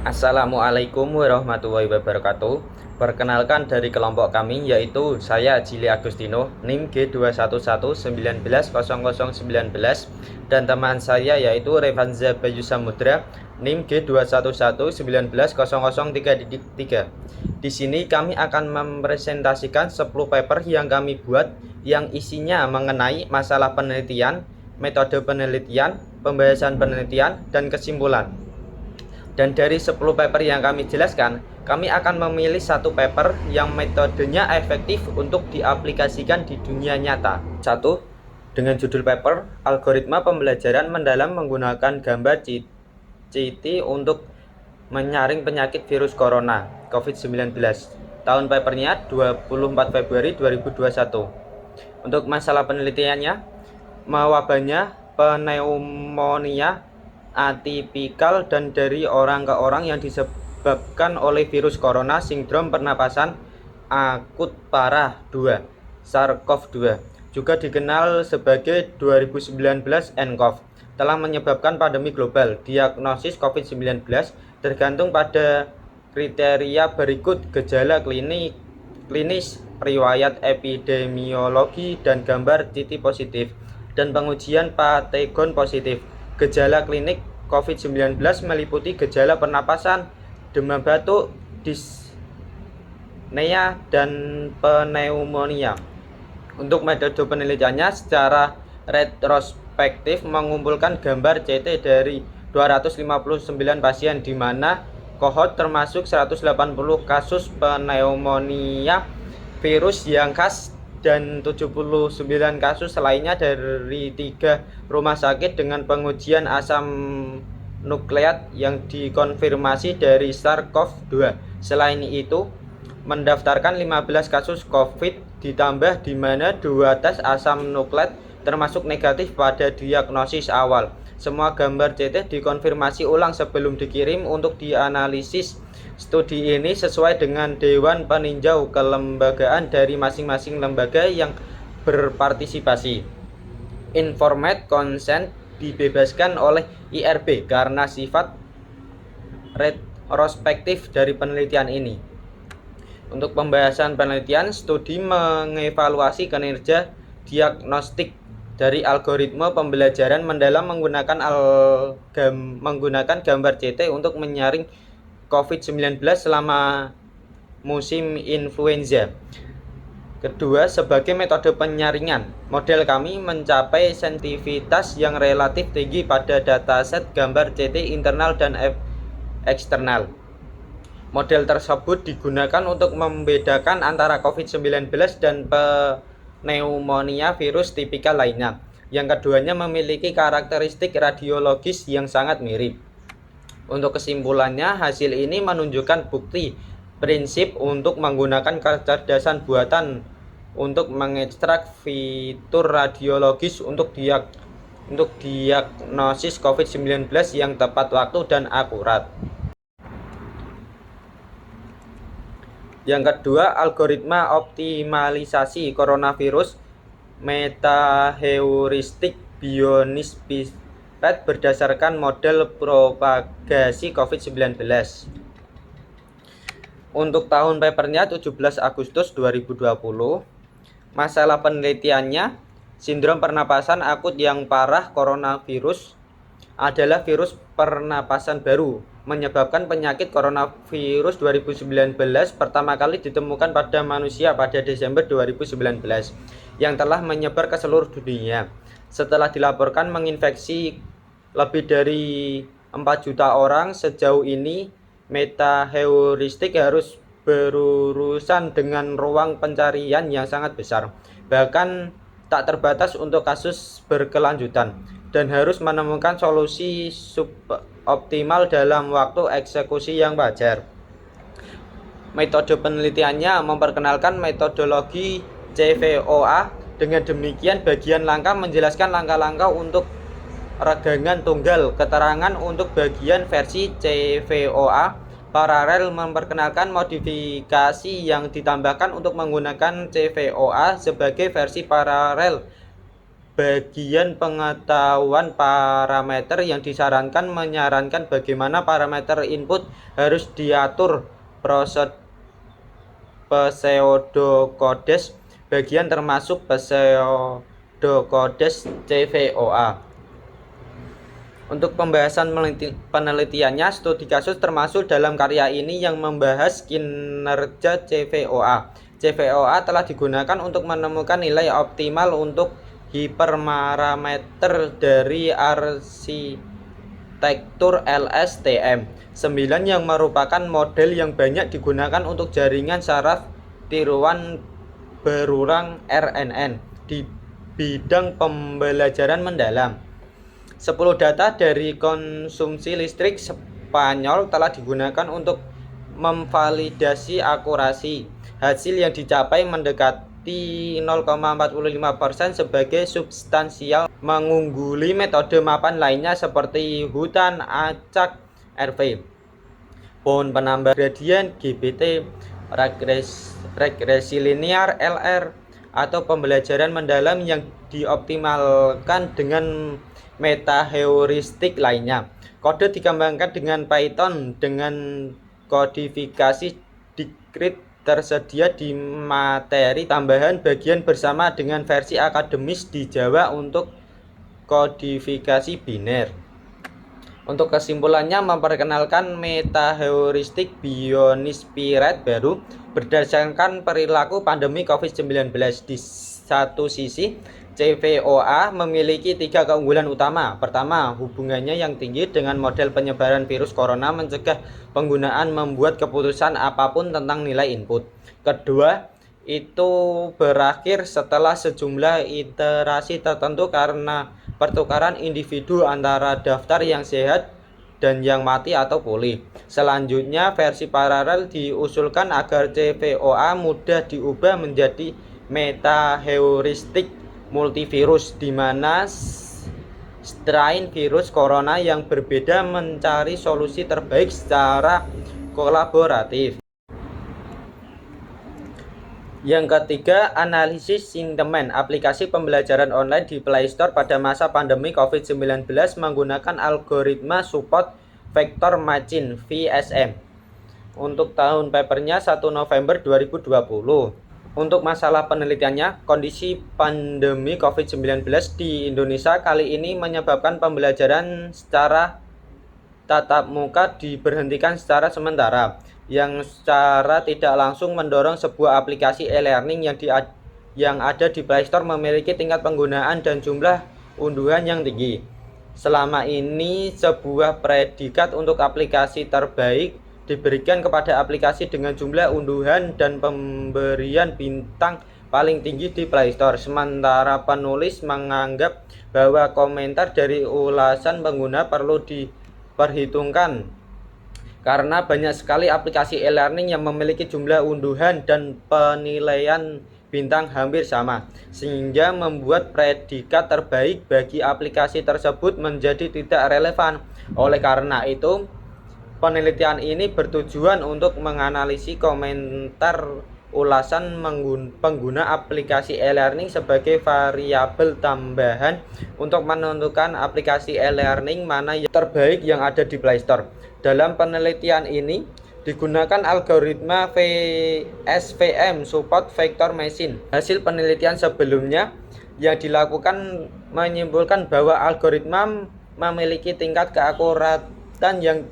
Assalamualaikum warahmatullahi wabarakatuh. Perkenalkan dari kelompok kami yaitu saya Jili Agustino NIM G211190019 dan teman saya yaitu Revanza Bayu Samudra NIM G211190033. Di sini kami akan mempresentasikan 10 paper yang kami buat yang isinya mengenai masalah penelitian, metode penelitian, pembahasan penelitian, dan kesimpulan. Dan dari 10 paper yang kami jelaskan, kami akan memilih satu paper yang metodenya efektif untuk diaplikasikan di dunia nyata. Satu, dengan judul paper, algoritma pembelajaran mendalam menggunakan gambar CT untuk menyaring penyakit virus corona COVID-19. Tahun papernya 24 Februari 2021. Untuk masalah penelitiannya, mewabahnya pneumonia atipikal dan dari orang ke orang yang disebabkan oleh virus corona sindrom pernapasan akut parah 2 SARS-CoV-2 juga dikenal sebagai 2019 nCoV telah menyebabkan pandemi global. Diagnosis COVID-19 tergantung pada kriteria berikut: gejala klinis, riwayat epidemiologi, dan gambar CT positif, dan pengujian patagon positif. Gejala klinik COVID-19 meliputi gejala pernapasan, demam batuk, dyspnea, dan pneumonia. Untuk metode penelitiannya secara retrospektif mengumpulkan gambar CT dari 259 pasien di mana kohort termasuk 180 kasus pneumonia virus yang khas dan 79 kasus lainnya dari 3 rumah sakit dengan pengujian asam nukleat yang dikonfirmasi dari SARS-CoV-2. Selain itu, mendaftarkan 15 kasus COVID ditambah di mana 2 tes asam nukleat termasuk negatif pada diagnosis awal. Semua gambar CT dikonfirmasi ulang sebelum dikirim untuk dianalisis. Studi ini sesuai dengan Dewan Peninjau Kelembagaan dari masing-masing lembaga yang berpartisipasi. Informed consent dibebaskan oleh IRB karena sifat retrospektif dari penelitian ini. Untuk pembahasan penelitian, studi mengevaluasi kinerja diagnostik dari algoritma pembelajaran mendalam menggunakan gambar CT untuk menyaring COVID-19 selama musim influenza. Kedua, sebagai metode penyaringan, model kami mencapai sensitivitas yang relatif tinggi pada dataset gambar CT internal dan eksternal. Model tersebut digunakan untuk membedakan antara COVID-19 dan pneumonia virus tipikal lainnya. Yang keduanya memiliki karakteristik radiologis yang sangat mirip. Untuk kesimpulannya, hasil ini menunjukkan bukti prinsip untuk menggunakan kecerdasan buatan untuk mengekstrak fitur radiologis untuk diagnosis COVID-19 yang tepat waktu dan akurat. Yang kedua, algoritma optimalisasi coronavirus metaheuristik bionisbet berdasarkan model propagasi COVID-19. Untuk tahun papernya 17 Agustus 2020. Masalah penelitiannya, sindrom pernapasan akut yang parah coronavirus adalah virus pernapasan baru menyebabkan penyakit coronavirus 2019 pertama kali ditemukan pada manusia pada Desember 2019 yang telah menyebar ke seluruh dunia. Setelah dilaporkan menginfeksi lebih dari 4 juta orang sejauh ini, metaheuristik harus berurusan dengan ruang pencarian yang sangat besar, bahkan tak terbatas untuk kasus berkelanjutan, dan harus menemukan solusi suboptimal dalam waktu eksekusi yang wajar. Metode penelitiannya memperkenalkan metodologi CVOA. Dengan demikian, bagian langkah menjelaskan langkah-langkah untuk regangan tunggal. Keterangan untuk bagian versi CVOA paralel memperkenalkan modifikasi yang ditambahkan untuk menggunakan CVOA sebagai versi paralel bagian pengetahuan parameter yang disarankan menyarankan bagaimana parameter input harus diatur pseudocodes bagian termasuk pseudocodes CVOA. Untuk pembahasan penelitiannya, studi kasus termasuk dalam karya ini yang membahas kinerja CVOA. CVOA telah digunakan untuk menemukan nilai optimal untuk hiperparameter dari arsitektur LSTM9 yang merupakan model yang banyak digunakan untuk jaringan saraf tiruan berulang RNN di bidang pembelajaran mendalam. 10 data dari konsumsi listrik Spanyol telah digunakan untuk memvalidasi akurasi. Hasil yang dicapai mendekati 0,45% sebagai substansial, mengungguli metode mapan lainnya seperti hutan acak RV, pohon penambah gradien GPT, regresi linear LR, atau pembelajaran mendalam yang dioptimalkan dengan metaheuristik lainnya. Kode dikembangkan dengan Python dengan kodifikasi discrete tersedia di materi tambahan bagian bersama dengan versi akademis di Java untuk kodifikasi biner. Untuk kesimpulannya, memperkenalkan metaheuristik Bionis-Piret baru berdasarkan perilaku pandemi COVID-19. Di satu sisi, CVOA memiliki 3 keunggulan utama. Pertama, hubungannya yang tinggi dengan model penyebaran virus corona mencegah penggunaan membuat keputusan apapun tentang nilai input. Kedua, itu berakhir setelah sejumlah iterasi tertentu karena pertukaran individu antara daftar yang sehat dan yang mati atau pulih. Selanjutnya, versi paralel diusulkan agar CVOA mudah diubah menjadi metaheuristik multivirus, di mana strain virus corona yang berbeda mencari solusi terbaik secara kolaboratif. Yang ketiga, analisis sentimen aplikasi pembelajaran online di Play Store pada masa pandemi COVID-19 menggunakan algoritma support vector machine VSM. Untuk tahun papernya 1 November 2020. Untuk masalah penelitiannya, kondisi pandemi COVID-19 di Indonesia kali ini menyebabkan pembelajaran secara tatap muka diberhentikan secara sementara, yang secara tidak langsung mendorong sebuah aplikasi e-learning yang ada di Play Store memiliki tingkat penggunaan dan jumlah unduhan yang tinggi. Selama ini, sebuah predikat untuk aplikasi terbaik diberikan kepada aplikasi dengan jumlah unduhan dan pemberian bintang paling tinggi di Play Store. Sementara penulis menganggap bahwa komentar dari ulasan pengguna perlu diperhitungkan karena banyak sekali aplikasi e-learning yang memiliki jumlah unduhan dan penilaian bintang hampir sama, sehingga membuat predikat terbaik bagi aplikasi tersebut menjadi tidak relevan. Oleh karena itu, penelitian ini bertujuan untuk menganalisis komentar ulasan pengguna aplikasi e-learning sebagai variabel tambahan untuk menentukan aplikasi e-learning mana yang terbaik yang ada di Play Store. Dalam penelitian ini digunakan algoritma SVM support vector machine. Hasil penelitian sebelumnya yang dilakukan menyimpulkan bahwa algoritma memiliki tingkat keakuratan yang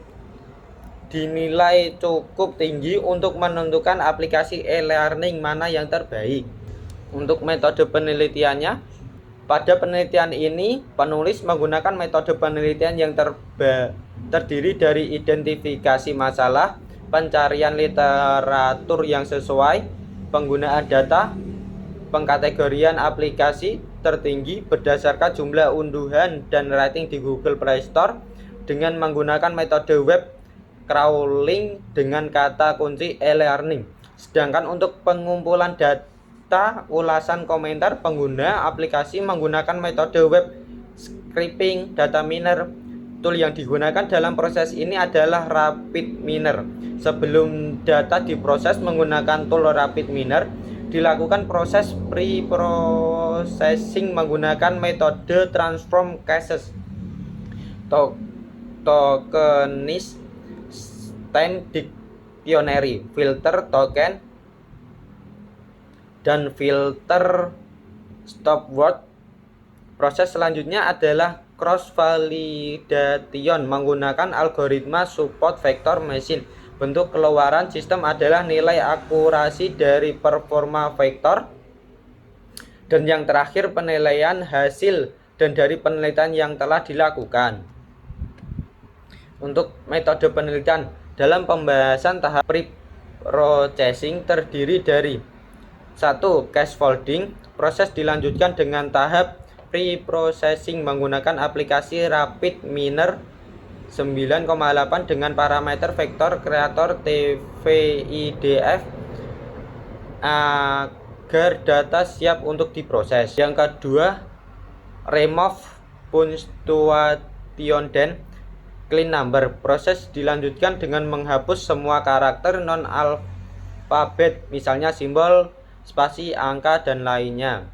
dinilai cukup tinggi untuk menentukan aplikasi e-learning mana yang terbaik. Untuk metode penelitiannya, pada penelitian ini penulis menggunakan metode penelitian yang terdiri dari identifikasi masalah, pencarian literatur yang sesuai, penggunaan data, pengkategorian aplikasi tertinggi berdasarkan jumlah unduhan dan rating di Google Play Store dengan menggunakan metode web crawling dengan kata kunci e-learning. Sedangkan untuk pengumpulan data ulasan komentar pengguna aplikasi menggunakan metode web scraping data miner. Tool yang digunakan dalam proses ini adalah RapidMiner. Sebelum data diproses menggunakan tool RapidMiner, dilakukan proses pre-processing menggunakan metode transform cases, tokenis, stain dictionary, filter token, dan filter stopword. Proses selanjutnya adalah cross validation menggunakan algoritma support vector machine. Bentuk keluaran sistem adalah nilai akurasi dari performa vektor, dan yang terakhir penilaian hasil dan dari penelitian yang telah dilakukan. Untuk metode penelitian dalam pembahasan tahap pre-processing terdiri dari 1. Scaffolding. Proses dilanjutkan dengan tahap pre-processing menggunakan aplikasi Rapid Miner 9,8 dengan parameter vektor kreator TVIDF agar data siap untuk diproses. Yang kedua, remove punctuation dan clean number. Proses dilanjutkan dengan menghapus semua karakter non-alfabet, misalnya simbol, spasi, angka, dan lainnya,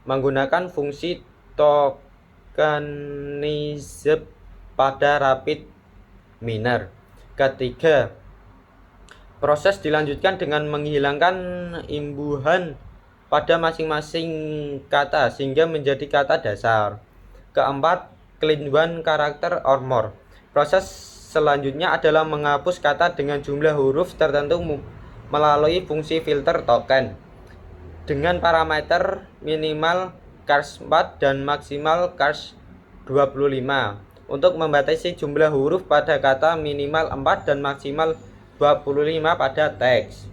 menggunakan fungsi tokenism pada Rapid Miner. Ketiga, proses dilanjutkan dengan menghilangkan imbuhan pada masing-masing kata sehingga menjadi kata dasar. Keempat, clean one karakter or more. Proses selanjutnya adalah menghapus kata dengan jumlah huruf tertentu melalui fungsi filter token dengan parameter minimal chars 4 dan maksimal chars 25 untuk membatasi jumlah huruf pada kata, minimal 4 dan maksimal 25 pada teks.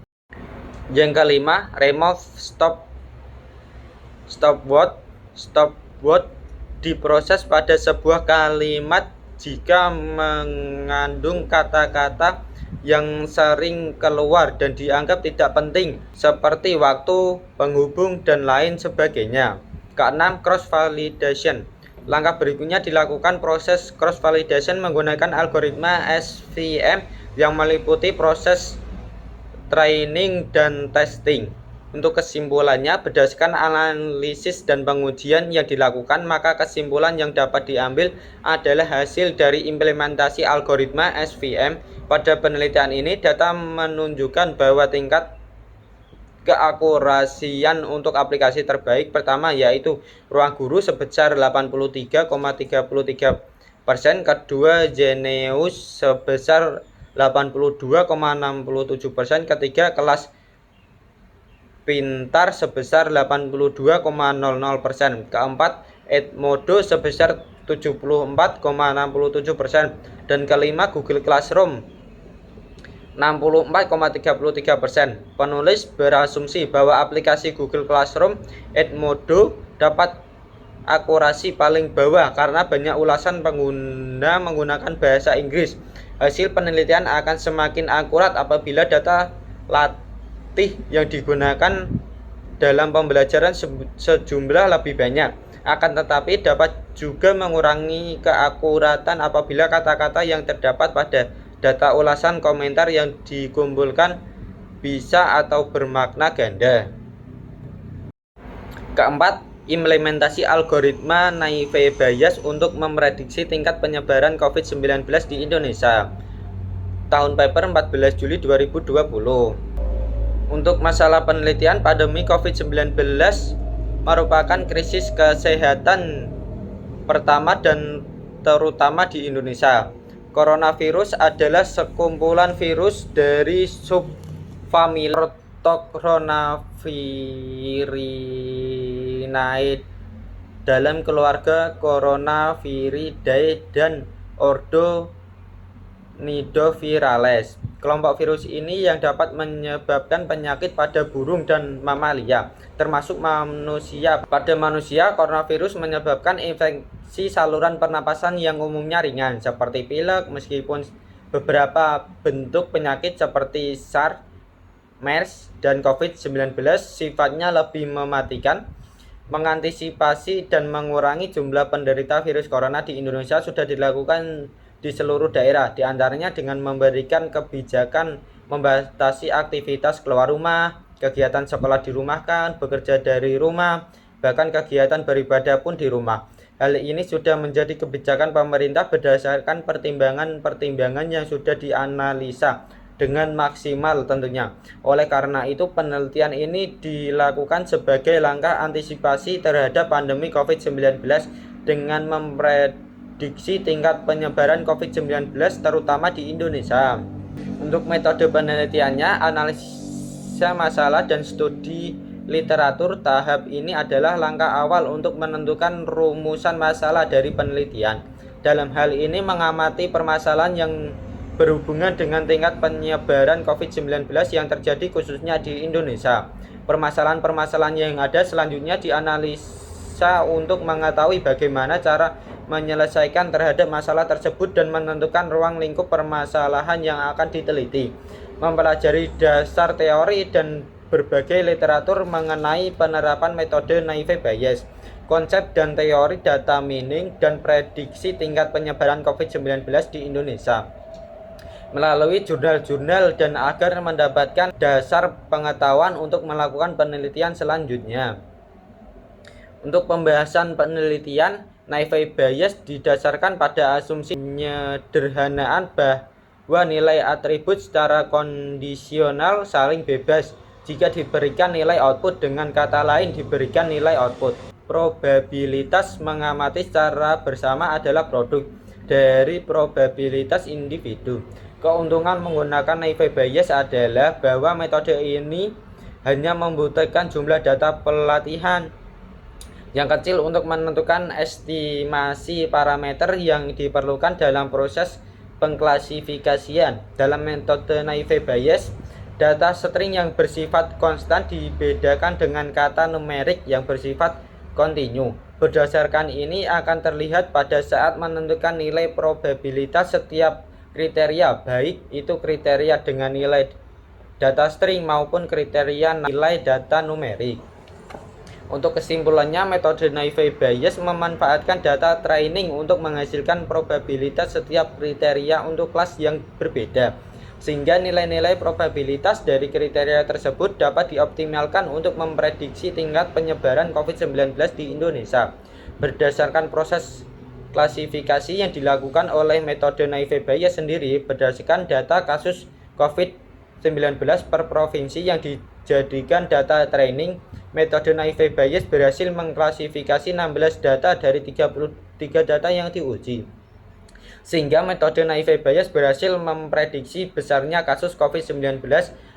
Yang kelima, remove stopword. Stopword diproses pada sebuah kalimat jika mengandung kata-kata yang sering keluar dan dianggap tidak penting, seperti waktu, penghubung, dan lain sebagainya. Keenam, cross validation. Langkah berikutnya dilakukan proses cross validation menggunakan algoritma SVM yang meliputi proses training dan testing. Untuk kesimpulannya, berdasarkan analisis dan pengujian yang dilakukan, maka kesimpulan yang dapat diambil adalah hasil dari implementasi algoritma SVM. Pada penelitian ini, data menunjukkan bahwa tingkat keakurasian untuk aplikasi terbaik pertama yaitu Ruang Guru sebesar 83,33%, kedua Genius sebesar 82,67%, ketiga Kelas Pintar sebesar 82,00%, keempat Edmodo sebesar 74,67%, dan kelima Google Classroom 64,33%. Penulis berasumsi bahwa aplikasi Google Classroom Edmodo dapat akurasi paling bawah karena banyak ulasan pengguna menggunakan bahasa Inggris. Hasil penelitian akan semakin akurat apabila data latih yang digunakan dalam pembelajaran sejumlah lebih banyak. Akan tetapi dapat juga mengurangi keakuratan apabila kata-kata yang terdapat pada data ulasan komentar yang dikumpulkan bisa atau bermakna ganda. Keempat, implementasi algoritma naive Bayes untuk memprediksi tingkat penyebaran COVID-19 di Indonesia. Tahun paper 14 Juli 2020. Untuk masalah penelitian, pandemi COVID-19 merupakan krisis kesehatan pertama dan terutama di Indonesia. Coronavirus adalah sekumpulan virus dari subfamili Coronavirinae dalam keluarga Coronaviridae dan ordo Nidovirales. Kelompok virus ini yang dapat menyebabkan penyakit pada burung dan mamalia, termasuk manusia. Pada manusia, coronavirus menyebabkan infeksi saluran pernapasan yang umumnya ringan, seperti pilek, meskipun beberapa bentuk penyakit seperti SARS, MERS, dan COVID-19 sifatnya lebih mematikan. Mengantisipasi dan mengurangi jumlah penderita virus corona di Indonesia sudah dilakukan di seluruh daerah, diantaranya dengan memberikan kebijakan membatasi aktivitas keluar rumah, kegiatan sekolah dirumahkan, bekerja dari rumah, bahkan kegiatan beribadah pun di rumah. Hal ini sudah menjadi kebijakan pemerintah berdasarkan pertimbangan-pertimbangan yang sudah dianalisa dengan maksimal tentunya. Oleh karena itu, penelitian ini dilakukan sebagai langkah antisipasi terhadap pandemi COVID-19 dengan memprediksi tingkat penyebaran COVID-19 terutama di Indonesia. Untuk metode penelitiannya, analisa masalah dan studi literatur. Tahap ini adalah langkah awal untuk menentukan rumusan masalah dari penelitian. Dalam hal ini mengamati permasalahan yang berhubungan dengan tingkat penyebaran COVID-19 yang terjadi khususnya di Indonesia. Permasalahan-permasalahan yang ada selanjutnya dianalisa untuk mengetahui bagaimana cara menyelesaikan terhadap masalah tersebut dan menentukan ruang lingkup permasalahan yang akan diteliti. Mempelajari dasar teori dan berbagai literatur mengenai penerapan metode naive Bayes, konsep dan teori data mining, dan prediksi tingkat penyebaran COVID-19 di Indonesia melalui jurnal-jurnal dan agar mendapatkan dasar pengetahuan untuk melakukan penelitian selanjutnya. Untuk pembahasan penelitian, naive Bayes didasarkan pada asumsi penyederhanaan bahwa nilai atribut secara kondisional saling bebas jika diberikan nilai output, dengan kata lain diberikan nilai output. Probabilitas mengamati secara bersama adalah produk dari probabilitas individu. Keuntungan menggunakan naive Bayes adalah bahwa metode ini hanya membutuhkan jumlah data pelatihan yang kecil untuk menentukan estimasi parameter yang diperlukan dalam proses pengklasifikasian. Dalam metode naive Bayes, data string yang bersifat konstan dibedakan dengan kata numerik yang bersifat kontinu. Berdasarkan ini akan terlihat pada saat menentukan nilai probabilitas setiap kriteria, baik itu kriteria dengan nilai data string maupun kriteria nilai data numerik. Untuk kesimpulannya, metode naive Bayes memanfaatkan data training untuk menghasilkan probabilitas setiap kriteria untuk kelas yang berbeda, sehingga nilai-nilai probabilitas dari kriteria tersebut dapat dioptimalkan untuk memprediksi tingkat penyebaran COVID-19 di Indonesia. Berdasarkan proses klasifikasi yang dilakukan oleh metode naive Bayes sendiri berdasarkan data kasus COVID-19 per provinsi yang dijadikan data training, metode naive Bayes berhasil mengklasifikasi 16 data dari 33 data yang diuji. Sehingga metode naive Bayes berhasil memprediksi besarnya kasus COVID-19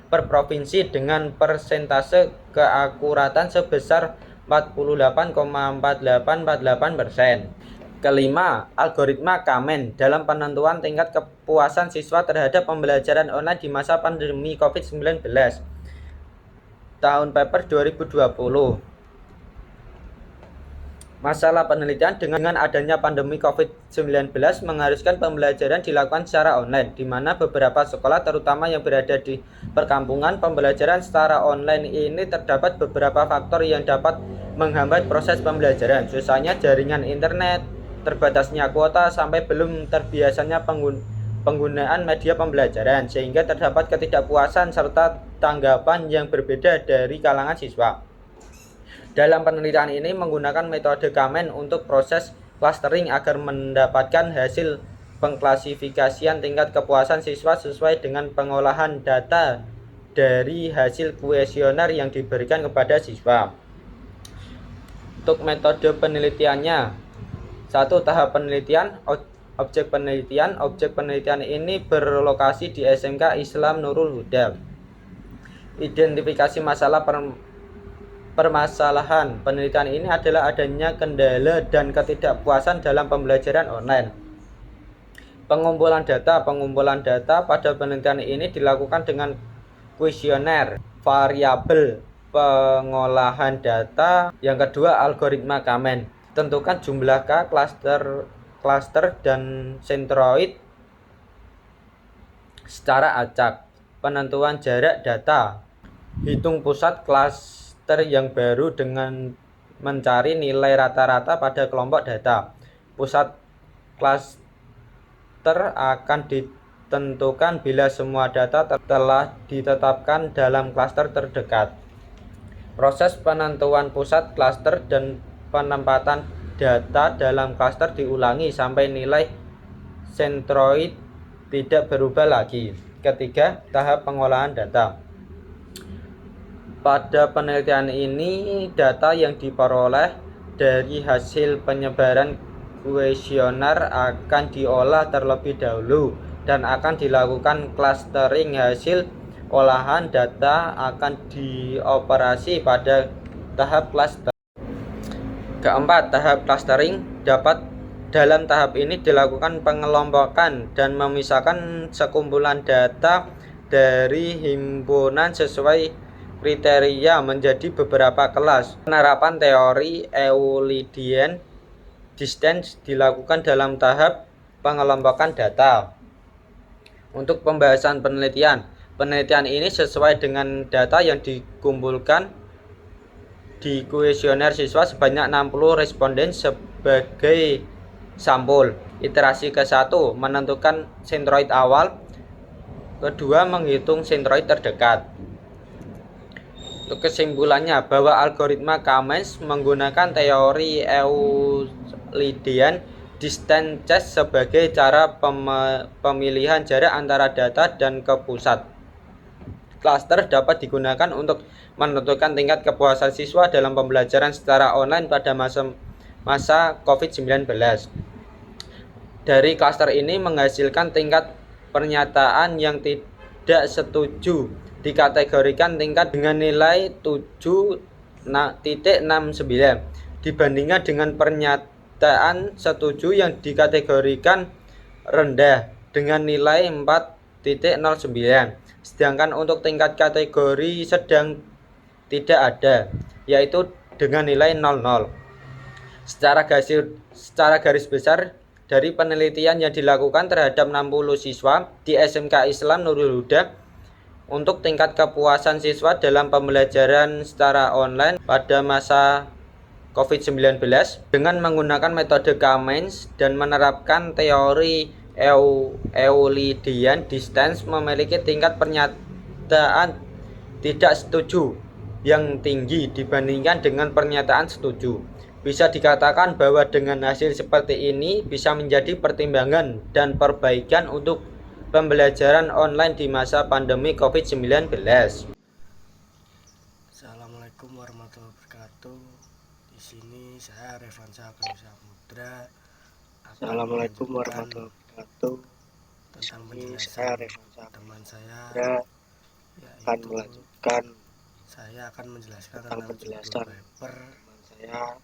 per provinsi dengan persentase keakuratan sebesar 48,4848%. Kelima, algoritma Kamen dalam penentuan tingkat kepuasan siswa terhadap pembelajaran online di masa pandemi COVID-19. Tahun paper 2020. Masalah penelitian dengan adanya pandemi COVID-19 mengharuskan pembelajaran dilakukan secara online, di mana beberapa sekolah terutama yang berada di perkampungan, pembelajaran secara online ini terdapat beberapa faktor yang dapat menghambat proses pembelajaran, susahnya jaringan internet, terbatasnya kuota, sampai belum terbiasanya penggunaan media pembelajaran, sehingga terdapat ketidakpuasan serta tanggapan yang berbeda dari kalangan siswa. Dalam penelitian ini menggunakan metode Kamen untuk proses clustering agar mendapatkan hasil pengklasifikasian tingkat kepuasan siswa sesuai dengan pengolahan data dari hasil kuesioner yang diberikan kepada siswa. Untuk metode penelitiannya, 1. Tahap penelitian. Objek penelitian ini berlokasi di SMK Islam Nurul Huda. Identifikasi permasalahan penelitian ini adalah adanya kendala dan ketidakpuasan dalam pembelajaran online. Pengumpulan data pada penelitian ini dilakukan dengan kuesioner, variabel pengolahan data. Yang kedua, algoritma Kamen. Tentukan jumlah K, klaster dan sentroid secara acak. Penentuan jarak data. Hitung pusat klaster yang baru dengan mencari nilai rata-rata pada kelompok data. Pusat klaster akan tentukan bila semua data telah ditetapkan dalam klaster terdekat. Proses penentuan pusat klaster dan penempatan data dalam klaster diulangi sampai nilai sentroid tidak berubah lagi. Ketiga, tahap pengolahan data. Pada penelitian ini, data yang diperoleh dari hasil penyebaran kuesioner akan diolah terlebih dahulu dan akan dilakukan clustering. Hasil olahan data akan dioperasi pada tahap cluster. Keempat, tahap clustering. Dalam tahap ini dilakukan pengelompokan dan memisahkan sekumpulan data dari himpunan sesuai kriteria menjadi beberapa kelas. Penerapan teori Euclidean distance dilakukan dalam tahap pengelompokan data. Untuk pembahasan penelitian ini sesuai dengan data yang dikumpulkan di kuesioner siswa sebanyak 60 responden sebagai sampul. Iterasi ke-1 menentukan sentroid awal, kedua menghitung sentroid terdekat. Untuk kesimpulannya bahwa algoritma K-means menggunakan teori Euclidean distance sebagai cara pemilihan jarak antara data dan ke pusat. Cluster dapat digunakan untuk menentukan tingkat kepuasan siswa dalam pembelajaran secara online pada masa COVID-19. Dari cluster ini menghasilkan tingkat pernyataan yang tidak setuju dikategorikan tingkat dengan nilai 7.69 dibandingkan dengan pernyataan setuju yang dikategorikan rendah dengan nilai 4.09. Sedangkan untuk tingkat kategori sedang tidak ada, yaitu dengan nilai 00. Secara garis besar dari penelitian yang dilakukan terhadap 60 siswa di SMK Islam Nurul Huda untuk tingkat kepuasan siswa dalam pembelajaran secara online pada masa COVID-19 dengan menggunakan metode K-means dan menerapkan teori Euclidean distance memiliki tingkat pernyataan tidak setuju yang tinggi dibandingkan dengan pernyataan setuju. Bisa dikatakan bahwa dengan hasil seperti ini bisa menjadi pertimbangan dan perbaikan untuk pembelajaran online di masa pandemi COVID-19. Assalamualaikum warahmatullahi wabarakatuh. Di sini saya Revansa Samudra. Assalamualaikum warahmatullahi wabarakatuh. Tentang penjelasan teman saya, akan melanjutkan. Saya akan menjelaskan tentang judul paper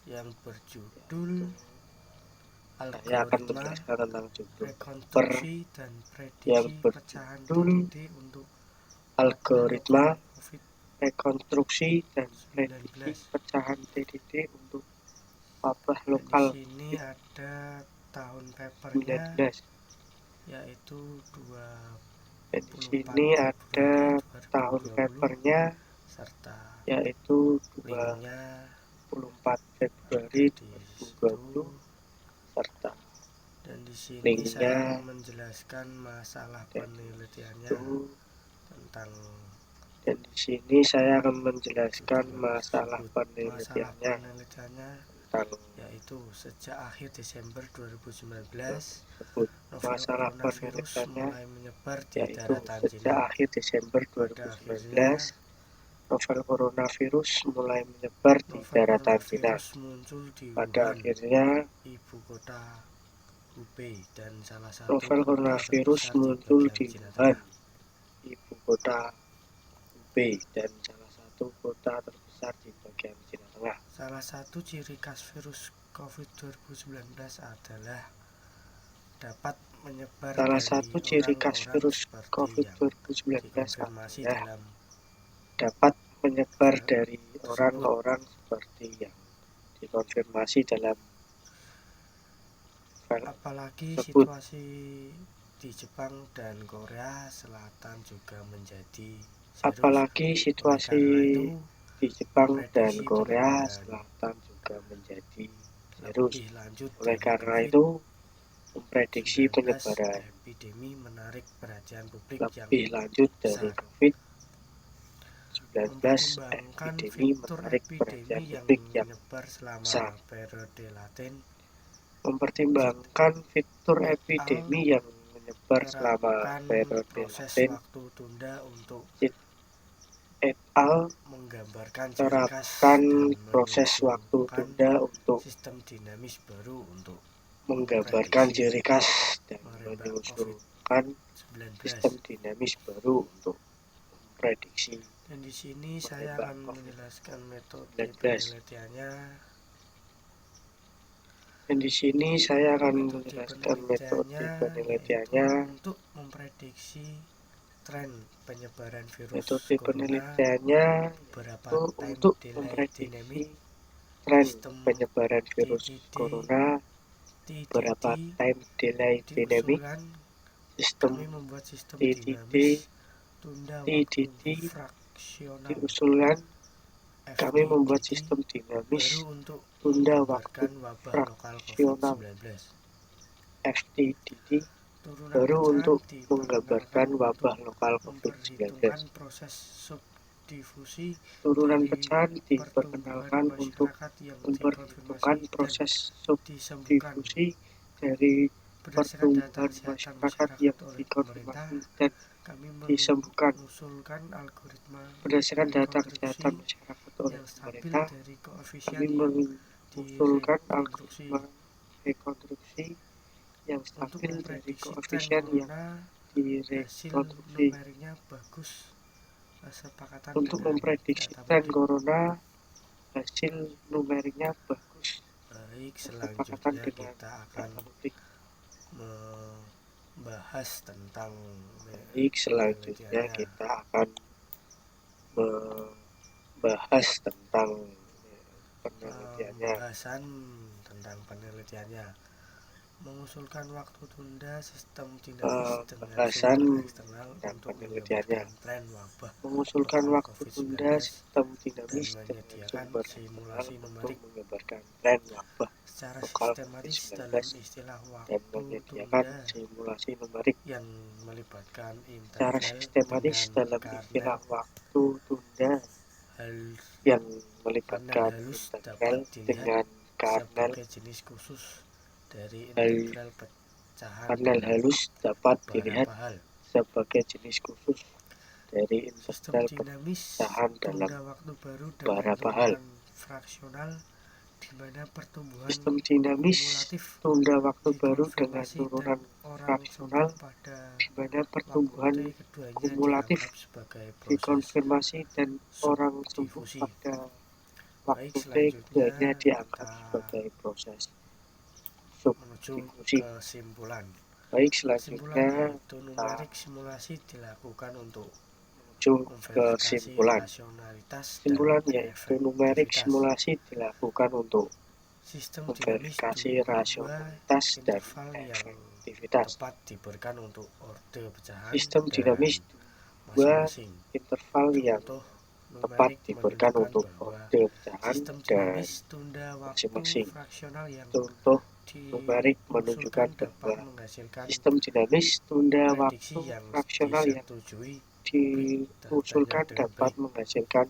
yang berjudul Algoritma rekonstruksi dan prediksi pecahan titik untuk algoritma rekonstruksi dan prediksi pecahan titik untuk wabah lokal. Di sini ada tahun papernya, yaitu 24 Di sini ada tahun papernya, serta yaitu linknya 24 Februari 2020. Serta dan di sini linknya saya menjelaskan masalah penelitiannya tentang, dan di sini saya akan menjelaskan masalah penelitiannya tentang, yaitu sejak akhir Desember 2019 masalah coronavirus penelitiannya mulai menyebar di yaitu daratan sejak Cina. akhir Desember 2019 novel coronavirus mulai menyebar di daratan Cina. Muncul di Pada Wuhan, akhirnya ibu kota Hubei, dan salah satu novel coronavirus muncul di Wuhan, ibu kota Hubei, dan salah satu kota terbesar di bagian Cina Tengah. Salah satu ciri khas virus COVID-19 adalah dapat menyebar Salah satu ciri khas virus COVID-19 adalah dapat menyebar dari orang-orang seperti yang dikonfirmasi dalam file apalagi tersebut. Situasi di Jepang dan Korea Selatan juga menjadi serius. Apalagi situasi di Jepang dan Korea Selatan juga menjadi serius. Oleh karena itu, memprediksi penyebaran epidemi menarik perhatian publik yang lebih lanjut dari besar. COVID-19. Mempertimbangkan Epidemi fitur menarik perhatian epidemi yang publik yang menyebar selama besar. periode laten Mempertimbangkan fitur et al. epidemi yang menyebar selama terapkan periode proses laten. waktu tunda untuk Et al. menggambarkan ciri khas Terapkan dan proses waktu mengusulkan tunda untuk sistem dinamis baru untuk menggambarkan memprediksi ciri khas dan merebak mengusulkan COVID-19. sistem dinamis baru untuk memprediksi Dan di sini saya merebak akan menjelaskan metode COVID-19. penelitiannya. Dan di sini saya akan Metode menjelaskan metode penelitiannya. yaitu untuk memprediksi tren penyebaran virus Metode corona, penelitiannya beberapa itu time untuk delay memprediksi dynamic, tren sistem penyebaran virus TDD, corona, berapa TDD time delay dynamic, diusulkan. sistem Kami membuat sistem TDD, dinamis tunda waktu TDD fraksional diusulkan. Kami membuat FDDD sistem dinamis baru untuk tunda waktu menggambarkan wabah lokal fraksional COVID-19. FDDD Turunan baru pecahan untuk diperkenalkan menggambarkan wabah untuk lokal COVID-19. memperhitungkan proses subdifusi Turunan dari pecahan pertumbuhan diperkenalkan untuk masyarakat yang memperhitungkan dikonfirmasi dan proses disembuhkan subdifusi dari berdasarkan data pertumbuhan kesehatan masyarakat yang oleh pemerintah. dikonfirmasi dan Kami disembuhkan mengusulkan algoritma berdasarkan data rekonstruksi kesehatan masyarakat oleh yang stabil pemerintah. dari Kami koefisien yang mengusulkan direkonstruksi algoritma rekonstruksi yang untuk stabil dari memprediksi tren koefisien yang corona. Hasil direkonstruksi. numeriknya bagus. Kesepakatan Untuk dengan memprediksi data tren publik. corona, hasil numeriknya bagus. Baik, Kesepakatan selanjutnya dengan kita akan data publik. membahas tentang Baik, selanjutnya penelitiannya. kita akan membahas tentang penelitiannya. Pembahasan tentang penelitiannya. Mengusulkan waktu tunda sistem dinamis dengan Pembahasan sumber eksternal dan untuk penelitiannya. menggambarkan tren wabah Mengusulkan lokal waktu COVID-19 tunda sistem dan dinamis dengan menyediakan sumber eksternal simulasi untuk numerik menggambarkan tren wabah secara lokal sistematis COVID-19 dalam istilah dan waktu menyediakan tunda simulasi numerik yang melibatkan secara interval sistematis dengan dalam istilah waktu tunda yang panel melibatkan halus integral dapat dilihat dengan kernel. sebagai jenis khusus dari Hal integral pecahan panel dalam halus dapat dilihat beberapa hal. sebagai jenis khusus dari Sistem integral dinamis pecahan dalam tunda waktu baru dengan beberapa hal. turunan fraksional di mana pertumbuhan Sistem dinamis kumulatif tunda waktu baru dengan dikonfirmasi dan turunan orang fraksional sembuh pada di mana waktu pertumbuhan T keduanya kumulatif dianggap sebagai proses dikonfirmasi dan orang sembuh subdifusi. pada Baik, waktu T selanjutnya keduanya dianggap kita sebagai proses menuju subdifusi. kesimpulan. Baik, Kesimpulan selanjutnya yaitu kita numerik simulasi dilakukan untuk menuju memverifikasi kesimpulan. rasionalitas dan Kesimpulan yaitu numerik efektivitas. simulasi dilakukan untuk Sistem dinamis memverifikasi dua rasionalitas dan interval yang efektivitas. tepat diberikan untuk orde pecahan Sistem dan dinamis dua masing-masing. interval yang Contoh tepat numerik diberikan menunjukkan untuk bahwa orde pecahan sistem dan dinamis tunda waktu masing-masing. fraksional yang Contoh numerik menunjukkan diusulkan dapat bahwa menghasilkan sistem dinamis tunda prediksi waktu yang fraksional yang disetujui diusulkan dengan dapat baik. menghasilkan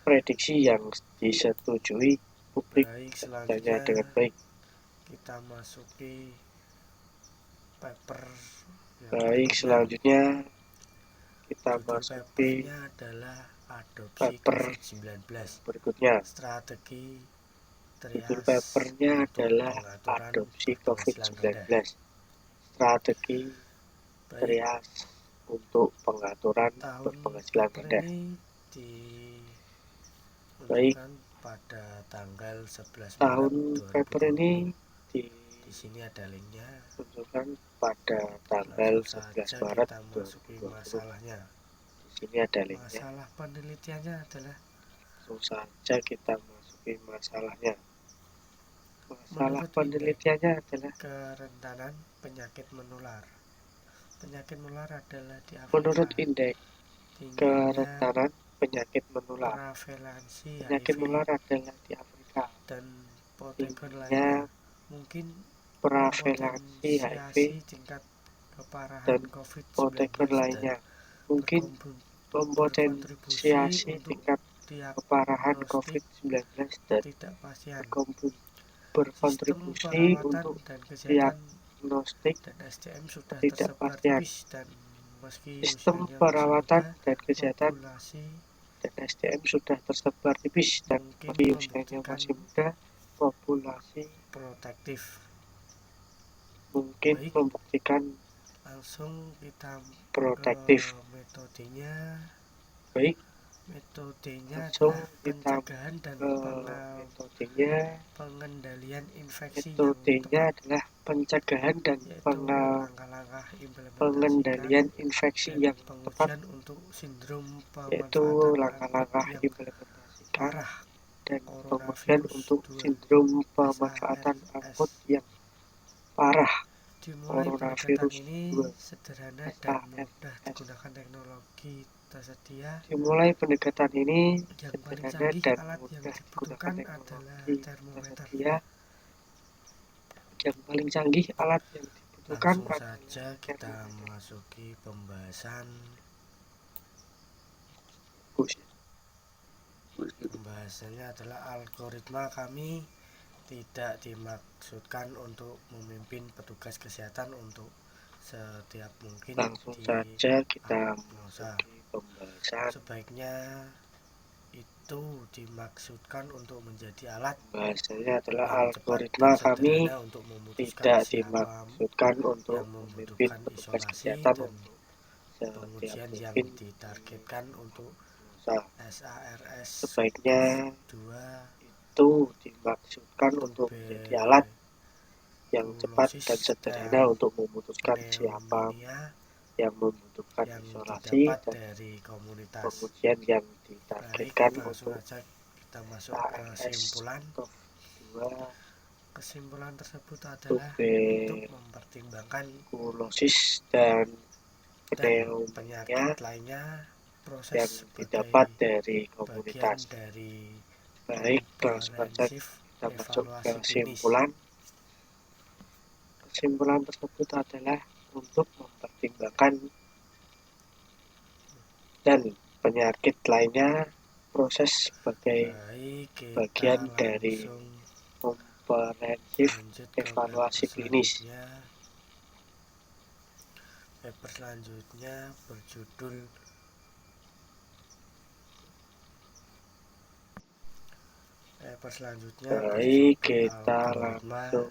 prediksi yang disetujui publik Baik, tercapainya selanjutnya dengan baik. kita masuki paper yang Baik, berikutnya. selanjutnya kita Judul masuki papernya adalah Adopsi paper COVID-19 berikutnya. Strategi Judul Trias papernya untuk adalah pengaturan Adopsi berpenghasilan rendah. COVID-19 Strategi Baik, Trias untuk pengaturan tahun berpenghasilan paper rendah. ini Baik, diunjukkan pada tanggal 11 tahun Maret paper ini 2020. Di sini ada linknya. ditunjukkan pada tanggal Langsung 11 saja Maret kita masuki 2020. masalahnya. Di sini ada linknya. Masalah penelitiannya adalah Langsung saja kita masuki masalahnya. Masalah menurut penelitiannya adalah kerentanan penyakit menular. Penyakit menular adalah di Afrika. menurut indeks Tingginya kerentanan penyakit menular. prevalensi Penyakit HIV menular adalah di Afrika. dan potegon Tingginya lainnya mungkin Prevalensi HIV mempotensiasi tingkat keparahan dan COVID-19 onkologi dan lainnya. Mungkin berkontribusi mempotensiasi untuk tingkat keparahan diagnostik COVID-19 dan ketidakpastian. Sistem berkontribusi perawatan untuk dan kesehatan diagnostik dan SDM sudah tersebar ketidakpastian. tipis, dan meski Sistem usianya masih perawatan muda, dan kesehatan populasi dan SDM sudah tersebar tipis dan mungkin meski usianya membuktikan masih muda, populasi protektif. mungkin Baik, membuktikan langsung kita ke protektif. metodenya. Baik, Metodenya langsung adalah kita pencegahan dan ke metodenya. pengendalian infeksi yang Metodenya tepat, adalah pencegahan dan yaitu langkah-langkah implementasikan pengendalian infeksi dan yang tepat, pengujian untuk sindrom yaitu pemanfaatan angkut langkah-langkah yang implementasikan parah dan pengujian coronavirus untuk 2 sindrom pemanfaatan SARS. angkut yang parah Dimulai pendekatan coronavirus ini 2 sederhana dan mudah SARS. digunakan teknologi tersedia. Dimulai pendekatan ini Yang paling sederhana canggih dan alat yang mudah digunakan dibutuhkan adalah teknologi termometer. tersedia. Yang paling canggih alat yang dibutuhkan Langsung adalah saja kita termometer. masuki pembahasan. Pembahasannya adalah algoritma. Kami tidak dimaksudkan untuk memimpin petugas kesehatan untuk setiap mungkin Langsung saja kita diagnosa. masuki pembahasan. Sebaiknya itu dimaksudkan untuk menjadi alat Bahasanya adalah yang cepat algoritma. dan Kami sederhana untuk memutuskan tidak siapa dimaksudkan untuk yang memimpin membutuhkan petugas isolasi kesehatan dan untuk setiap pengujian yang mungkin ditargetkan untuk diagnosa. SARS Sebaiknya CoV-2 itu dimaksudkan untuk menjadi alat yang cepat dan tuberkulosis sederhana dan untuk memutuskan siapa pneumonia yang membutuhkan yang isolasi didapat dan dari komunitas. pengujian yang Baik, ditargetkan langsung untuk saja kita masuk ke kesimpulan. SARS-CoV-2, Kesimpulan tersebut adalah untuk mempertimbangkan tuberkulosis dan penyakit pneumonia lainnya, proses yang sebagai didapat dari bagian komunitas. dari Baik, langsung saja komprehensif kita masuk ke evaluasi klinis. kesimpulan. Kesimpulan tersebut adalah untuk mempertimbangkan dan penyakit lainnya, proses sebagai Baik, kita bagian dari langsung komprehensif lanjut ke evaluasi klinis. Paper selanjutnya berjudul Baik, kita algoritma langsung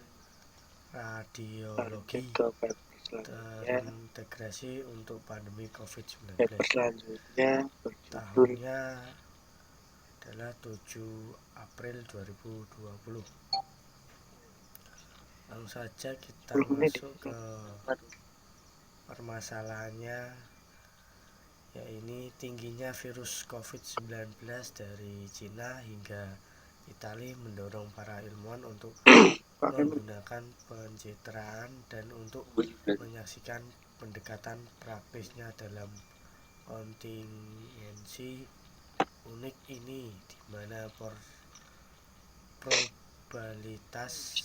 radiologi lanjut ke paper selanjutnya. terintegrasi untuk pandemi COVID-19. Paper selanjutnya berjudul Tahunnya adalah 7 April 2020. Langsung saja kita masuk ke permasalahannya, yaitu tingginya virus COVID-19 dari Cina hingga Italia mendorong para ilmuwan untuk menggunakan pencitraan dan untuk menyaksikan pendekatan praktisnya dalam kontingensi unik ini, di mana probabilitas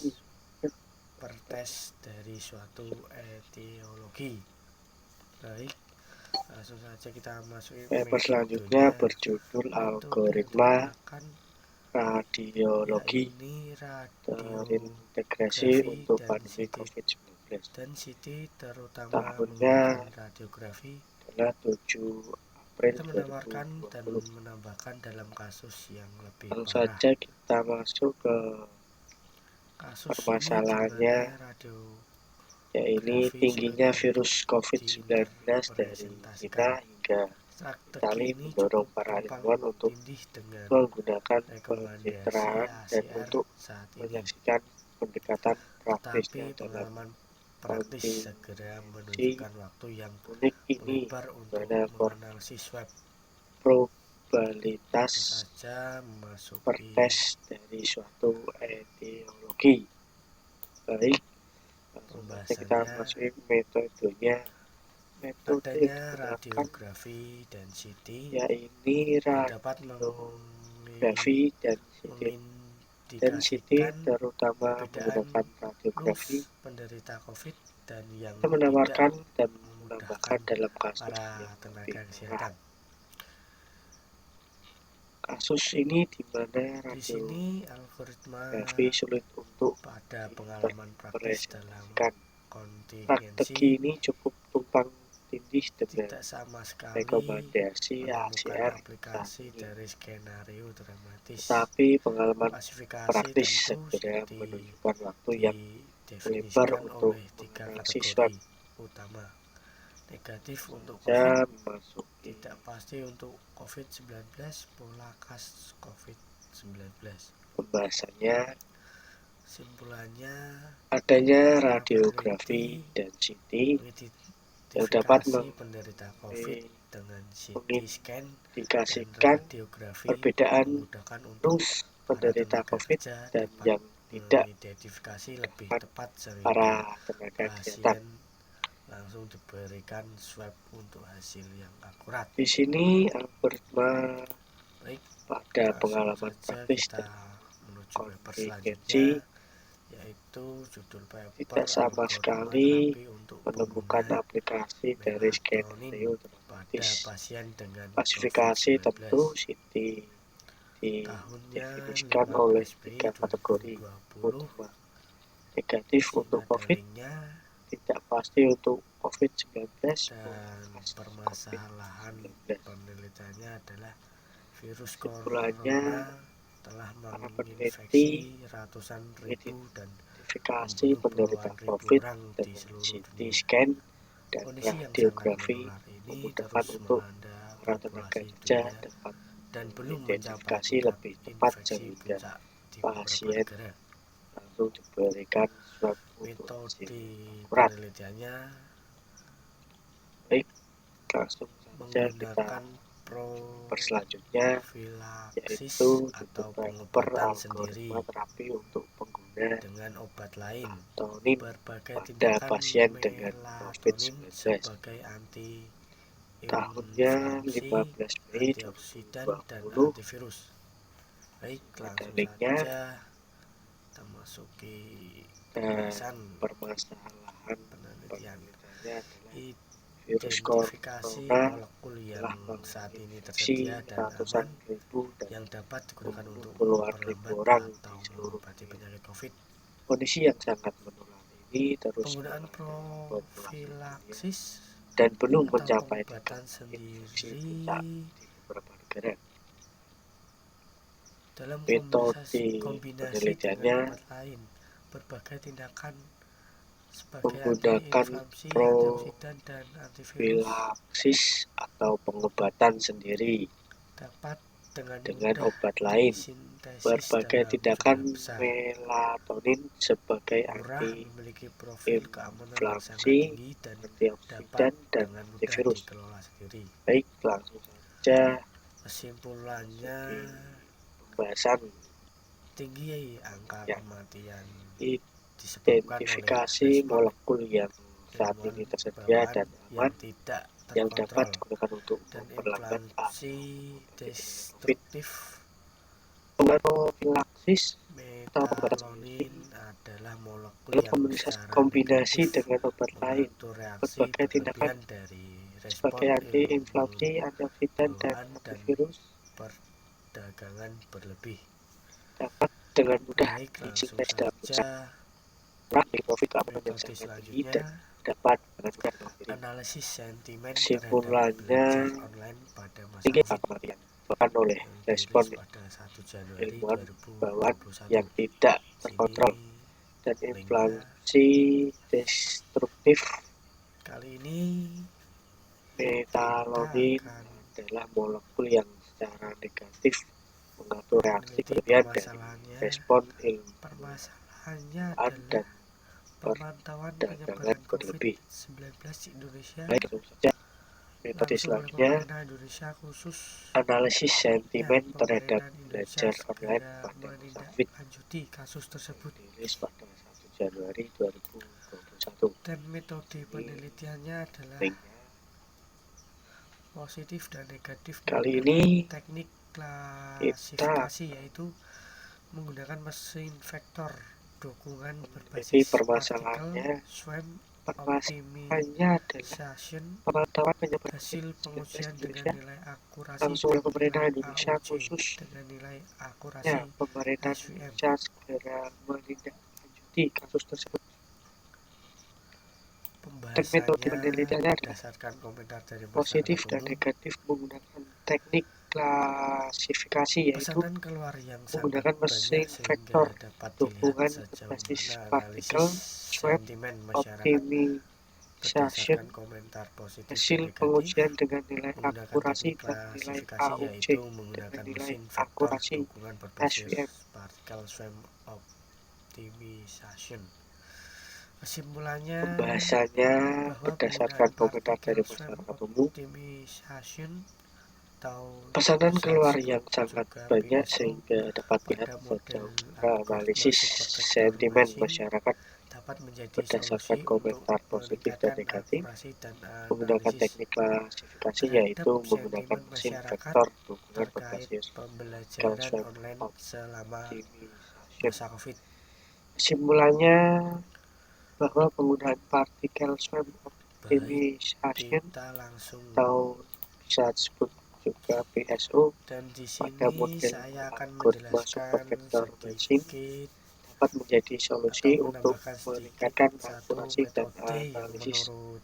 pertes dari suatu etiologi. Baik, langsung saja kita masuki paper selanjutnya berjudul algoritma radiologi terintegrasi untuk pandemi COVID-19. Density terutama Tahunnya menggunakan radiografi adalah 7 April kita menawarkan dan 2020. menambahkan dalam kasus yang lebih Langsung parah. saja kita masuk ke Kasus permasalahannya, yaitu tingginya virus COVID-19 dari Cina hingga Italia mendorong para ilmuwan untuk menggunakan pencitraan dan untuk menyaksikan pendekatan praktisnya dalam praktis segera kontingensi menunjukkan waktu yang unik ini, melebar untuk mana menganalisis swab. probabilitas Saja memasuki pertes dari suatu etiologi. Baik, langsung saja kita masukin metodenya. Metode adanya digunakan radiografi density yaitu dapat radiografi density mengindikasikan terutama perbedaan menggunakan radiografi, lulus penderita COVID dan yang kita menawarkan tidak dan memudahkan menambahkan dalam kasus para yang lebih tenaga murah. kesehatan. Kasus ini di mana Di sini algoritma radiografi sulit untuk pada pengalaman praktis dalam dipresentasikan. kontingensi Strategi ini cukup tumpang tindih dengan tidak sama sekali rekomendasi menemukan ACR aplikasi saat ini. dari skenario dramatis. Tetapi pengalaman Klasifikasi praktis tentu segera menunjukkan waktu yang lebar didefinisikan untuk oleh 3 mengatasi kategori swab, utama. Negatif untuk saja COVID, memasuki tidak pasti untuk COVID-19, pola khas COVID-19. pembahasannya. Simpulannya, Adanya para radiografi peneliti dan CT yang dapat mengidentifikasi penderita COVID dengan CT scan dan mengindikasikan radiografi perbedaan memudahkan untuk lulus para penderita tenaga COVID kerja dan dapat yang tidak mengidentifikasi lebih tepat sehingga para tenaga kesehatan. pasien langsung diberikan swab untuk hasil yang akurat. Di sini algoritma Baik, pada langsung pengalaman saja praktis kita dan menuju paper kontingensi selanjutnya, yaitu judul paper tidak sama algoritma sekali terapi untuk menemukan pengguna aplikasi dari melatonin skenario pada dramatis. pasien dengan Klasifikasi COVID-19. tentu CT Tahunnya didefinisikan oleh 15 Mei 3 kategori 2020. utama. Negatif Sini untuk ada COVID, linknya, tidak pasti untuk COVID-19, dan permasalahan COVID-19. penelitiannya adalah virus Kesimpulannya, corona telah para menginfeksi peneliti ratusan ribu dan identifikasi membunuh penderita puluhan ribu COVID orang di dengan seluruh CT dunia. scan dan Kondisi yang sangat radiografi menular ini memudahkan terus untuk melanda para tenaga populasi kerja dunia dapat dan belum mencapai mengidentifikasi tingkat lebih tepat infeksi sehingga puncak di beberapa pasien negara. langsung diberikan swab untuk hasil Metode akurat. penelitiannya Baik, langsung saja kita menggunakan selanjutnya, profilaksis yaitu atau paper pengobatan sendiri algoritma terapi untuk pengguna dengan obat lain. melatonin Berbagai pada tindakan pasien dengan melatonin COVID-19. sebagai anti Tahunnya inflamasi, 15 Mei antioksidan, dan 2020. antivirus. Baik, Ada langsung linknya saja kita masuki dan pembahasan permasalahan penelitian. penelitiannya adalah virus Identifikasi corona molekul telah yang saat ini menginfeksi tersedia dan ratusan aman ribu dan yang dapat digugunakan membunuh untuk puluhan ribu memperlambat orang atau di seluruh mengobati dunia. penyakit COVID. Kondisi yang sangat menular ini terus Penggunaan melanda populasi dunia profilaksis dan belum atau mencapai tingkat pengobatan infeksi sendiri puncak di beberapa negara. dalam Metode kombinasi penelitiannya dengan obat lain. Berbagai tindakan sebagai menggunakan anti-inflamasi, antioksidan, dan antivirus profilaksis atau pengobatan sendiri dapat dengan dengan mudah obat lain. disintesis Berbagai dalam tindakan jumlah besar. melatonin sebagai Murah, memiliki profil keamanan yang sangat anti-inflamasi, tinggi dan dapat antioksidan, dan dengan mudah antivirus. dikelola sendiri. Baik, langsung saja Kesimpulannya, pembahasan. tinggi angka Ya, kematian disebabkan oleh identifikasi respon molekul yang saat ilmuwan ini tersedia bawaan dan yang aman tidak yang dapat terkontrol digunakan untuk dan memperlambat inflamasi COVID. destruktif. Profilaksis atau pengobatan Metalonin adalah molekul adalah yang secara kombinasi negatif dengan obat lain. mengatur reaksi Berbagai tindakan berlebihan dari respon sebagai ilmu anti-inflamasi, antioksidan, dan bawaan dan antivirus perdagangan berlebih. dapat dengan mudah Baik, langsung disintesis dalam saja memiliki profil keamanan yang metode sangat tinggi selanjutnya, dan dapat dengan mudah mengakhiri. analisis sentimen terhadap Kesimpulannya, belajar online pada masa tinggi COVID kematian bahkan oleh yang respon dirilis pada 1 Januari ilmuwan bawaan 2021. yang tidak Sini terkontrol dan linknya. inflamasi destruktif. Kali ini Metalonin kita akan adalah molekul yang secara negatif mengatur reaksi meneliti berlebihan dari permasalahannya. respon ilmuwan Permasalahannya dan adalah pemantauan perdagangan penyebaran berlebih. COVID-19 di Indonesia. Baik, langsung saja metode Langsung oleh selanjutnya, pemerintah Indonesia khusus analisis sentimen terhadap pemerintahan Indonesia belajar online segera pada masa COVID menindaklanjuti kasus tersebut dirilis pada 1 Januari 2021. dan metode penelitiannya adalah Linknya. positif dan negatif Kali menggunakan ini teknik kita klasifikasi, yaitu menggunakan mesin vektor dukungan Jadi berbasis permasalahannya partikel swarm permasalahannya adalah optimization. pemantauan penyebaran Hasil COVID-19 pengujian di dengan Indonesia nilai akurasi langsung oleh dan pemerintah nilai Indonesia, AOC khususnya dengan nilai akurasi pemerintah SWM. Indonesia segera menindaklanjuti kasus tersebut. Dan metode Pembahasannya penelitiannya adalah berdasarkan komentar dari positif masyarakat dan umum. negatif menggunakan teknik klasifikasi, yaitu Pesanan keluar yang sangat menggunakan mesin banyak sehingga vektor dapat dilihat dukungan sejauh berbasis mana partikel analisis swarm sentimen masyarakat optimization. berdasarkan komentar positif dan Hasil negatif pengujian dengan nilai menggunakan akurasi teknik dan nilai klasifikasi, AOC yaitu dengan menggunakan nilai mesin vektor akurasi dukungan berbasis SWM. partikel swarm optimization. Kesimpulannya Pembahasannya bahwa berdasarkan penggunaan komentar dari partikel swarm masyarakat umum. optimization atau Pesanan bisa keluar disebut yang sangat juga banyak PSO sehingga dapat dilihat pada model sejauh mana algoritma analisis super vector sentimen matching masyarakat dapat menjadi berdasarkan solusi untuk komentar positif dan meningkatkan negatif akurasi dan menggunakan analisis teknik klasifikasi, terhadap yaitu menggunakan sentimen mesin masyarakat vektor dukungan terkait berbasis partikel pembelajaran swarm online selama optimization. masa COVID. Kesimpulannya bahwa penggunaan partikel swarm Baik, optimization kita langsung, atau bisa disebut juga PSO dan di pada sini model saya akan algoritma super menjelaskan vector matching sedikit dapat menjadi atau solusi untuk menambahkan sedikit meningkatkan satu akurasi dan metode yang analisis menurut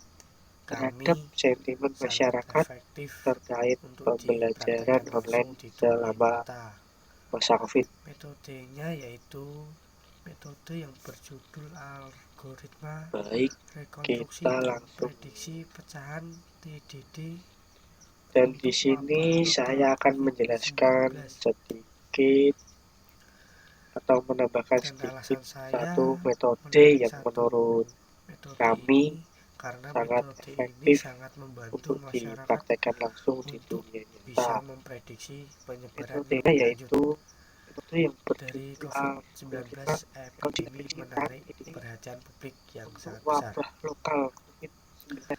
terhadap kami sentimen sangat masyarakat efektif terkait untuk pembelajaran dipraktekkan langsung online di dunia selama nyata. masa COVID. Metodenya yaitu metode yang berjudul algoritma Baik, rekonstruksi kita dan langsung. prediksi pecahan TDD Dan di untuk sini wabah saya global akan menjelaskan COVID-19. sedikit atau menambahkan Dan sedikit alasan saya satu metode menarik yang satu menurut metode kami ini karena sangat metode ini efektif sangat membantu untuk masyarakat dipraktekkan langsung di untuk dunia bisa nyata. memprediksi penyebaran Metodenya lebih lanjut. yaitu metode yang Dari berjudul COVID-19, algoritma epidemi kecil-kecilan menarik perhatian publik yang untuk sangat besar. wabah lokal COVID-19.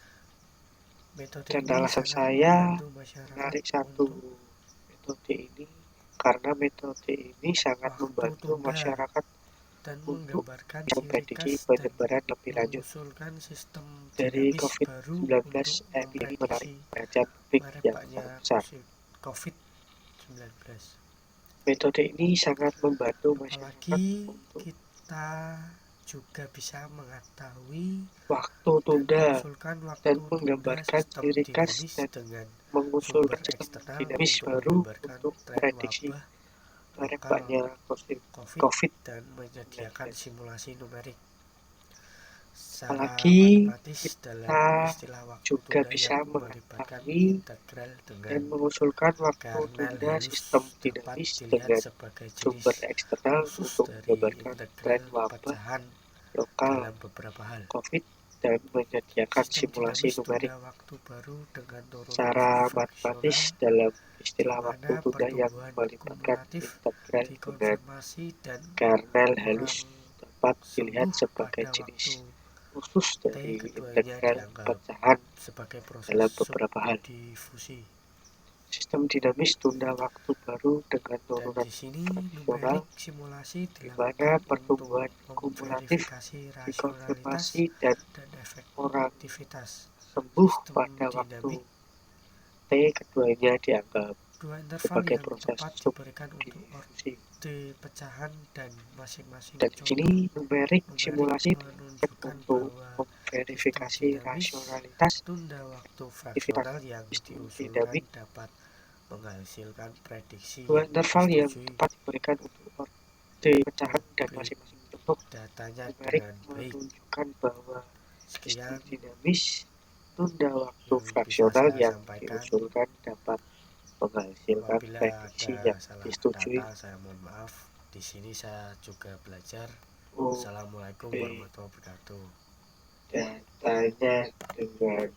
Metode Dan ini alasan sangat saya membantu masyarakat menarik satu untuk metode ini karena metode ini sangat waktu membantu tunda masyarakat dan untuk menggambarkan bisa ciri memprediksi khas dan penyebaran lebih lanjut mengusulkan sistem dari dinamis baru COVID-19. untuk Epidemi menarik memprediksi perhatian publik yang merebaknya sangat besar. COVID-19. Metode ini sangat membantu masyarakat Apalagi untuk kita juga bisa mengetahui waktu dan tunda mengusulkan waktu dan tunda menggambarkan sistem ciri khas dinamis dan dengan mengusulkan sumber sistem eksternal dinamis untuk baru menggambarkan untuk tren prediksi wabah lokal merebaknya COVID COVID-19. dan menyediakan simulasi numerik secara Apalagi matematis dalam kita istilah waktu juga tunda bisa yang melibatkan mengetahui integral dengan dan mengusulkan waktu kernel tunda halus sistem dapat dinamis dilihat dengan sebagai jenis sumber eksternal khusus untuk dari menggambarkan integral tren wabah pecahan lokal dalam beberapa hal. COVID dan menyediakan Sistem simulasi dinamis numerik. tunda waktu baru dengan turunan Secara matematis, fraksional dalam di istilah waktu mana tunda yang pertumbuhan melibatkan kumulatif integral dengan dikonfirmasi dan kernel orang halus dapat dilihat sembuh sebagai pada waktu jenis khusus T. dari Keduanya integral dianggap pecahan sebagai proses dalam beberapa hal. subdifusi. Sistem dinamis tunda waktu baru dengan Dan turunan di sini fraksional numerik simulasi di mana dilakukan untuk pertumbuhan kumulatif memverifikasi rasionalitas dikonfirmasi dan dan orang efektivitas sembuh sistem pada waktu dinamik. T. Keduanya dianggap Dua interval sebagai yang proses tepat diberikan untuk subdifusi. orde pecahan dan masing-masing Dan di sini contoh numerik numerik simulasi menunjukkan untuk bahwa sistem memverifikasi dinamis rasionalitas tunda waktu aktivitas fraksional yang sistem diusulkan dinamik. dapat menghasilkan prediksi Dua yang interval yang disetujui tepat diberikan untuk orde pecahan dan publik. masing-masing contoh Datanya numerik dengan baik. menunjukkan bahwa sistem Sekian dinamis tunda waktu yang bisa fraksional saya yang sampaikan. diusulkan dapat menghasilkan Apabila prediksi ada yang salah disetujui. kata, saya mohon maaf. Di sini saya juga belajar. Oh, Assalamualaikum warahmatullahi wabarakatuh. datanya dengan